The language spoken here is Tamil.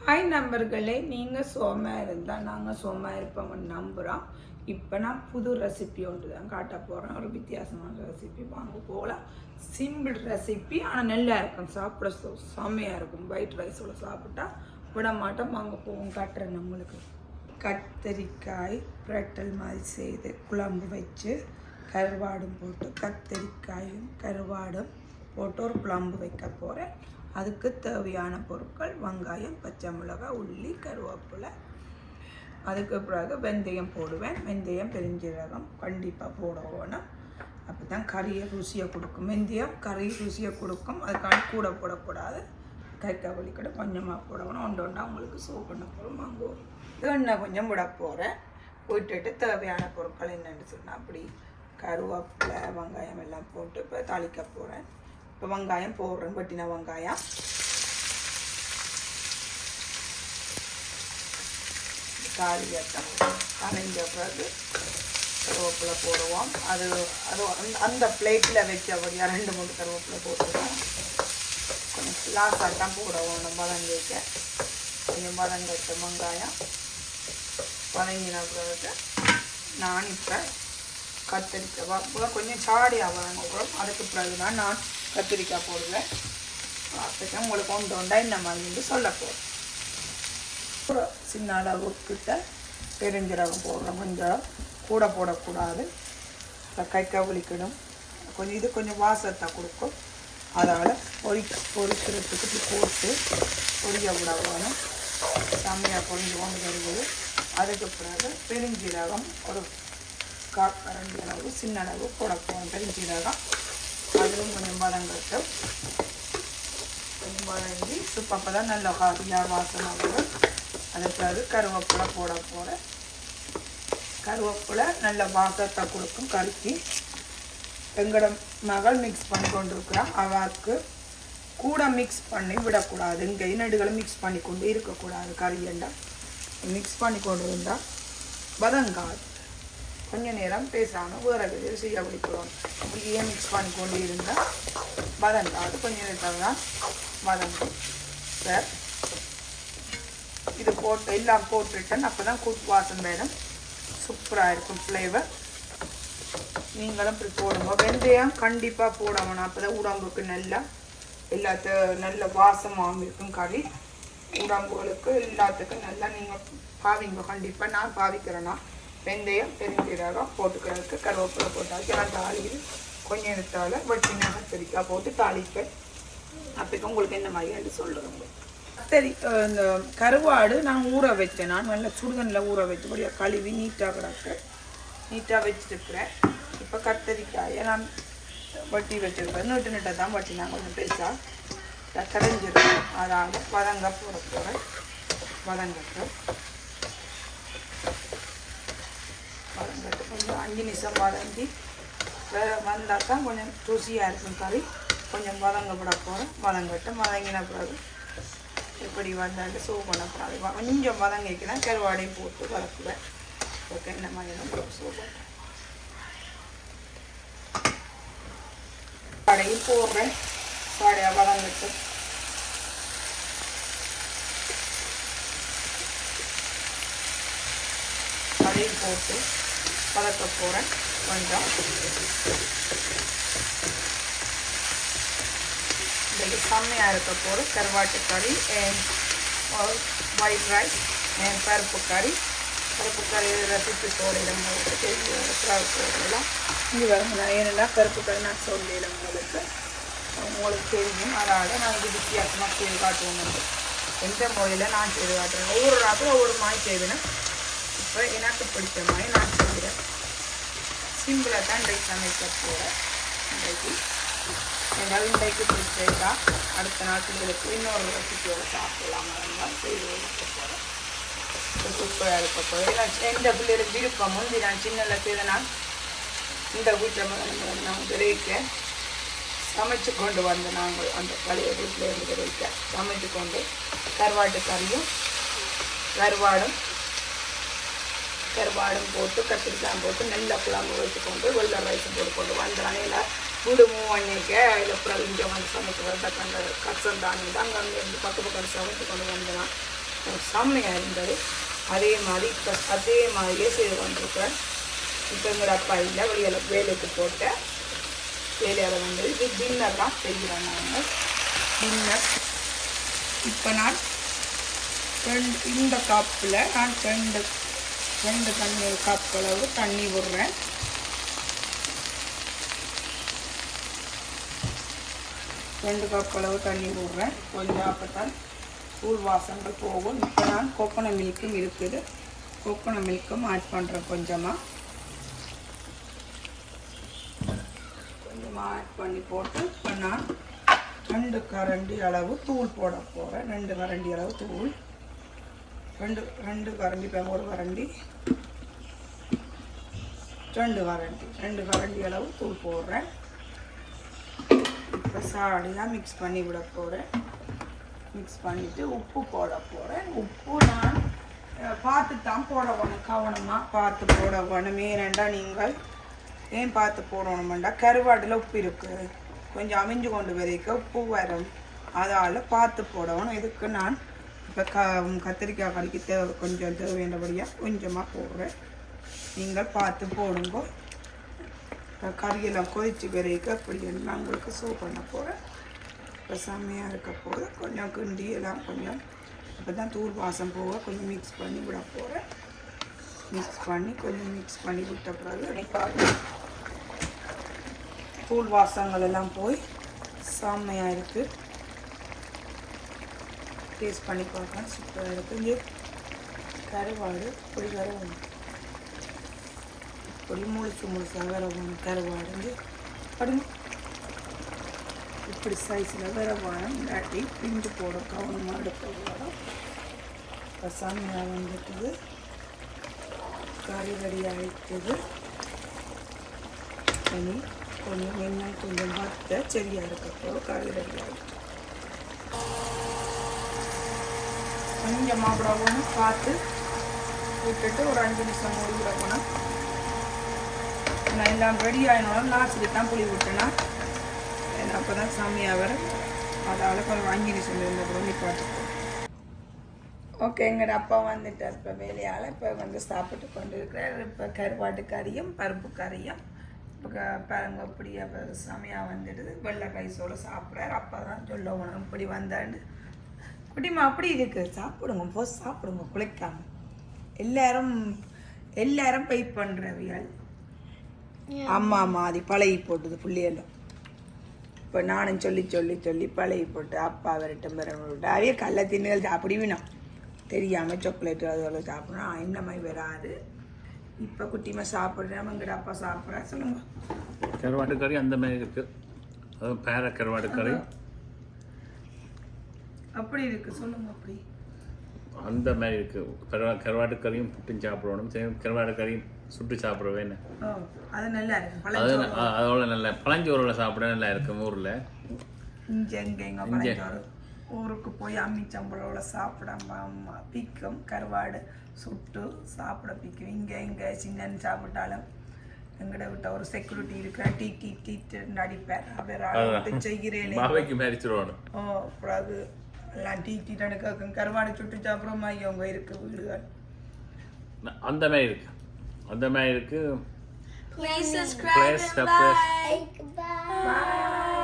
ஹாய் நண்பர்களே, நீங்கள் சோமாக இருந்தால் நாங்கள் சோமாக இருப்போம்னு நம்புகிறோம். இப்போ நான் புது ரெசிபி ஒன்று தான் காட்ட போகிறேன். ஒரு வித்தியாசமான ரெசிபி வாங்க போகலாம். சிம்பிள் ரெசிபி, ஆனால் நல்லா இருக்கும், சாப்பிட செம்மையாக இருக்கும். ஒயிட் ரைஸோட சாப்பிட்டா விட மாட்டோம். வாங்க போவோம், காட்டுறேன் நம்மளுக்கு. கத்தரிக்காய் பிரட்டல் மாதிரி செய்து குழம்பு வச்சு கருவாடும் போட்டு கத்தரிக்காயும் கருவாடும் போட்டு ஒரு குழம்பு வைக்க போகிறேன். அதுக்கு தேவையான பொருட்கள் வெங்காயம், பச்சை மிளகாய், உள்ளி, கருவேப்பிலை. அதுக்கு பிறகு வெந்தயம் போடுவேன். வெந்தயம், பெருஞ்சீரகம் கண்டிப்பாக போட வேணும். அப்போ தான் கறியை ருசியை கொடுக்கும். வெந்தயம் கறி ருசியை கொடுக்கும். அதுக்கான கூட போடக்கூடாது. கைக்காவளி கூட கொஞ்சமாக போடணும். ஒன்றா உங்களுக்கு சோப் பண்ண போகிறோம். வாங்குவோம். எண்ணெய் கொஞ்சம் விட போகிறேன். விட்டுட்டு தேவையான பொருட்கள் என்னென்னு சொன்னால் அப்படி கருவேப்பிலை, வெங்காயம் எல்லாம் போட்டு இப்போ தாளிக்க போகிறேன். இப்போ வெங்காயம் போடுறேன். வெட்டின வெங்காயம் தாளிக்கட்டும். கரைஞ்ச பிறகு கருவேப்பிலை போடுவோம். அது அந்த பிளேட்டில் வச்சபடியாக 2-3 கருவேப்பிலை போட்டுருவோம். கொஞ்சம் லாஸாக தான் போடுவோம். நம்ம வதங்கிக்க கொஞ்சம் வதங்கட்டு வெங்காயம் வதங்கின பிறகு நான் இப்போ கத்திரிக்காய் கொஞ்சம் சாடியாக வதங்குறோம். அதுக்கு பிறகு தான் நான் கத்திரிக்காய் போடுவேன். அப்போ உங்களுக்கு ஒன்றா இந்த மாதிரி சொல்ல போகிறேன். ஒரு சின்ன அளவுக்கிட்ட பெருஞ்சீரகம் போடுறோம். கொஞ்சம் கூட போடக்கூடாது. கைக்காய் ஒலிக்கணும். கொஞ்சம் இது கொஞ்சம் வாசத்தை கொடுக்கும். அதால் பொரிக்கிறதுக்கு இப்படி போட்டு பொரிய விட வேணும். செம்மையாக பொரிஞ்சு கொண்டு வருவது. அதுக்கு பிறகு பெருஞ்சீரகம் ஒரு 1/4 அளவு சின்ன அளவு போட போகணும். பெருஞ்சீரகம் அதுவும் கொஞ்சம் வதங்கட்டும். கொஞ்சம் வதங்கி சுப்பப்போ தான் நல்ல காரியாக வாசனை வரும். அது பிறகு கருவேப்பிலை போட போகிறேன். கருவேப்பிலை நல்ல வாசத்தை கொடுக்கும் கறிக்கு. எங்களோட மகள் மிக்ஸ் பண்ணி கொண்டு இருக்கிறான். அவளுக்கு கூட மிக்ஸ் பண்ணி விடக்கூடாது. இங்கே நடுகளும் மிக்ஸ் பண்ணி கொண்டு இருக்கக்கூடாது. கறியண்டா மிக்ஸ் பண்ணி கொண்டு இருந்தால் வதங்காது. கொஞ்சம் நேரம் பேசாமல் வேறு வெளியில் செய்ய பிடிக்கிறோம். இப்படியே மிக்ஸ் பண்ணி கொண்டு இருந்தால் வதங்காது. கொஞ்சம் நேரத்தில் தான் வதங்கும். சார் இது போட்டு எல்லாம் போட்டுட்டேன். அப்போ தான் கூட்டு வாசம் வேணும். சூப்பராக இருக்கும் ஃப்ளேவர். நீங்களும் இப்படி போடுங்க. வெந்தயம் கண்டிப்பாக போடணும். அப்போ தான் உடம்புக்கு நல்லா நல்ல வாசமாகவும் இருக்கும். கறி உடம்புகளுக்கு எல்லாத்துக்கும் நல்லா நீங்கள் பாவிங்க. கண்டிப்பாக நான் பாவிக்கிறேன்னா வெந்தயம், பெருஞ்சீரகம் போட்டுக்கிறதுக்கு கருவேப்பிலை போட்டாச்சு. நான் தாளியில் கொஞ்சம் எடுத்தால் வெட்டின கத்திரிக்காய் போட்டு தாளிப்பேன். அப்போ உங்களுக்கு என்ன மாதிரி சொல்லுறேங்க. இந்த கருவாடு நான் ஊற வச்சேன். நான் நல்லா சுடுதண்ணில் ஊற வச்சபடியாக கழுவி நீட்டாக வச்சுருக்கிறேன். இப்போ கத்திரிக்காயை நான் வட்டி வச்சுருக்கேன். நீட்டை தான் வட்டி நான் கொஞ்சம் பெருசாக கரைஞ்சிருக்கேன். அதாவது வதங்க போட போகிறேன். வதங்கட்டு கொஞ்சம் 5 நிமிஷம் வதங்கி வந்தால் தான் கொஞ்சம் ருசியாக இருக்கும் கறி. கொஞ்சம் வதங்கப்பட போகிறேன். வதங்கின பிறகு எப்படி வந்தாண்டு சோப் பண்ண போகிறாது. கொஞ்சம் வதங்கிக்கலாம். கருவாடையும் போட்டு வதக்குவேன். ஓகே, இந்த மாதிரி சோப் பண்ணுறேன். கடையில் போடுறேன். சாடையாக வதங்கிட்டு கடையில் போட்டு வதக்க போகிறேன். கொஞ்சம் இன்றைக்கு செம்மையாக இருக்க போகிற கருவாட்டு கறி ஒயிட் ரைஸ் பருப்பு கறி ரெசிபி போடலாம். போடலாம் இங்கே வருங்க. ஏன்னா பருப்பு கறி நான் சொல்லலாம் உங்களுக்கு தெரியும். அதனால் நான் இது வித்தியாசமாக செய்து காட்டுவோம். எந்த முறையில் நான் செய்து காட்டுறேன். ஒவ்வொரு நாளும் ஒவ்வொரு மாதிரி செய்வேன். இப்போ எனக்கு பிடிச்ச மாதிரி நான் செய்கிறேன். சிம்பிளாக தான் இன்றைக்கு சமைக்க போகிறேன். இன்றைக்கு பிடிச்சா அடுத்த நாள் உங்களுக்கு இன்னொரு ரெசிபியோட சாப்பிடலாம் செய்து கொடுக்க போகிறேன். சூப்பராக இருக்க போகிறேன். எந்த பிள்ளைகளுக்கு விருப்பம் வந்து நான் சின்னல செய்தனா இந்த வீட்டில் நான் விரைக்க சமைச்சு கொண்டு வந்து நாங்கள் அந்த பழைய வீட்டில் இருந்து விரைக்க சமைச்சு கொண்டு கருவாட்டு கறியும் கருவாடும் போட்டு கத்திரிக்காய் போட்டு நல்ல குழம்பு வச்சுக்கொண்டு வெள்ளை ரைஸும் போட்டுக்கொண்டு வந்துடுறாங்க. இல்லை வீடு மூவ் பண்ணிக்க இல்லை அப்புறம் இங்கே வந்து சமைச்சு வரத கண்ட கஷ்டம் தானே தான் அங்கே இருந்து 10 பக்கம் சமைச்சு கொண்டு வந்துடலாம். செம்மையாக இருந்தது. அதே மாதிரியே செய்து கொண்டிருக்கிறேன். இப்போ எங்கள் அப்பா இல்லை, வெளியில் வேலைக்கு போட்ட வேலையால் வந்தது. இது டின்னர் தான் செய்கிறேன் நாங்கள். டின்னர் இப்போ நான் இந்த கப்பில் நான் ரெண்டு கப் அளவு தண்ணி விடுறேன். ரெண்டு கப் அளவு தண்ணி விடுறேன். கொஞ்சம் அப்போத்தான் தூள் வாசங்கள் போகும். இப்போ நான் கோகோனட் மில்க்கும் இருக்குது. கோகோனட் மில்க்கும் ஆட் பண்ணுறேன். கொஞ்சமாக ஆட் பண்ணி போட்டு இப்போ நான் 2 கரண்டி அளவு தூள் போட போகிறேன். 2 கரண்டி அளவு தூள், ரெண்டு கரண்டி, இப்போ ஒரு கரண்டி, 2 கரண்டி அளவு தூள் போடுறேன். இப்போ சாடியாக மிக்ஸ் பண்ணி விட போகிறேன். மிக்ஸ் பண்ணிவிட்டு உப்பு போட போகிறேன். உப்பு நான் பார்த்து தான் போட வேணும், கவனமாக பார்த்து போட வேணும். ஏனெண்டா நீங்கள் ஏன் பார்த்து போடணுமெண்டா கருவாடில் உப்பு இருக்குது, கொஞ்சம் அமைஞ்சு கொண்டு வரைக்க உப்பு வரும், அதால் பார்த்து போடணும். இதுக்கு நான் இப்போ கத்திரிக்காய் கறிக்கு கொஞ்சம் தேவையானபடியாக கொஞ்சமாக போடுறேன். நீங்கள் பார்த்து போடுங்க. கறியெல்லாம் கொதித்து வரைக்க அப்படி நான் உங்களுக்கு சூப் பண்ண போகிறேன். இப்போ செம்மையாக இருக்க போது கொஞ்சம் கிண்டி எல்லாம் கொஞ்சம் அப்போ தான் தூள் வாசம் போக கொஞ்சம் மிக்ஸ் பண்ணி விட போகிறேன். கொஞ்சம் மிக்ஸ் பண்ணி விட்ட பிறகு தூள் வாசங்கள் எல்லாம் போய் செம்மையாக இருக்குது. டேஸ்ட் பண்ணி பார்க்கலாம், சூப்பராக இருக்குது. இங்கே கருவாடு இப்படி வரணும், இப்படி முழுசாக வரணும். கருவாடு இங்கே படுங்க, இப்படி சைஸில் வரவானம் இல்லாட்டி பிஞ்சு போட கவனமாக எடுக்க. இப்போ செம்மையாக வந்துட்டுது. கறி ரெடி ஆகிட்டுது. இனி கொஞ்சம் வெங்காயம் கொஞ்சம் வத்த சரியாக இருக்கப்போ கறி ரெடி ஆகிட்டு கொஞ்சம் மாப்பிடணும் பார்த்து விட்டுட்டு ஒரு 5 நிமிஷம் மூடி விடணும். நான் எல்லாம் ரெடி ஆகினாலும் லாஸ்ட்டுக்கு தான் புளி விட்டேன்னா அப்போ தான் செம்மையாக வரும். அதால் கொஞ்சம் 5 நிமிஷம் இருந்தப்போ நிப்பாட்டுப்போம். ஓகே, எங்கள் அப்பா வந்துட்டார் இப்போ வேலையால். இப்போ வந்து சாப்பிட்டு கொண்டு இருக்கிறார். இப்போ கருவாட்டு கறியும் பருப்பு கறியும் இப்போ பாருங்க இப்படி அப்போ செம்மையாக வந்துடுது. வெள்ளை ரைஸோடு சாப்பிட்றாரு. அப்பா தான் சொல்ல உனக்கு இப்படி வந்தாண்டு குட்டிமா அப்படி இருக்குது, சாப்பிடுங்க, போஸ்ட் சாப்பிடுங்க, குளிக்காம. எல்லாரும் பை பண்ணுறவியல் அம்மா அது பழகி போட்டுது புள்ளியெல்லாம். இப்போ நானும் சொல்லி பழகி போட்டு அப்பா விரட்டும் விட்டு அவைய கல்லை தின்னுகள் சாப்பிடி வேணும் தெரியாமல் சாக்லேட்டு அதோட சாப்பிட்றோம். இந்த மாதிரி வராது. இப்போ குட்டிமா சாப்பிட்றேன், எங்கட அப்பா சாப்பிட்றா. சொல்லுங்க. கருவாட்டு கறி அந்த மாதிரி இருக்குது. அதுவும் பேர கருவாட்டு கறி அப்படி இருக்குது. சொல்லுங்க. அப்படி அந்த மாதிரி இருக்குது. கருவாட்டு கறியும் புட்டும் சாப்பிடணும். கருவாட்டு கறியும் சுட்டு சாப்பிடுவேன். அது நல்லா இருக்கு. அதோட நல்ல பழஞ்சோறில் சாப்பிட நல்லா இருக்கும். ஊரில் இங்கே ஊருக்கு போய் அம்மிச்சம்பளோட சாப்பிடாம அம்மா பிக்கும் கருவாடு சுட்டு சாப்பிட பிக்கும். இங்கே சின்ன சாப்பிட்டாலும் எங்கட விட்ட ஒரு செக்யூரிட்டி இருக்கிற டீ அடிப்பார். அவர் செய்கிறேன் அது எல்லாம் டீ கேட்கும். கருவாடு சுட்டு சாப்பிட்றோமா இவங்க இருக்கு வீடுகள் அந்த மாதிரி இருக்கு. Please subscribe and like. Bye.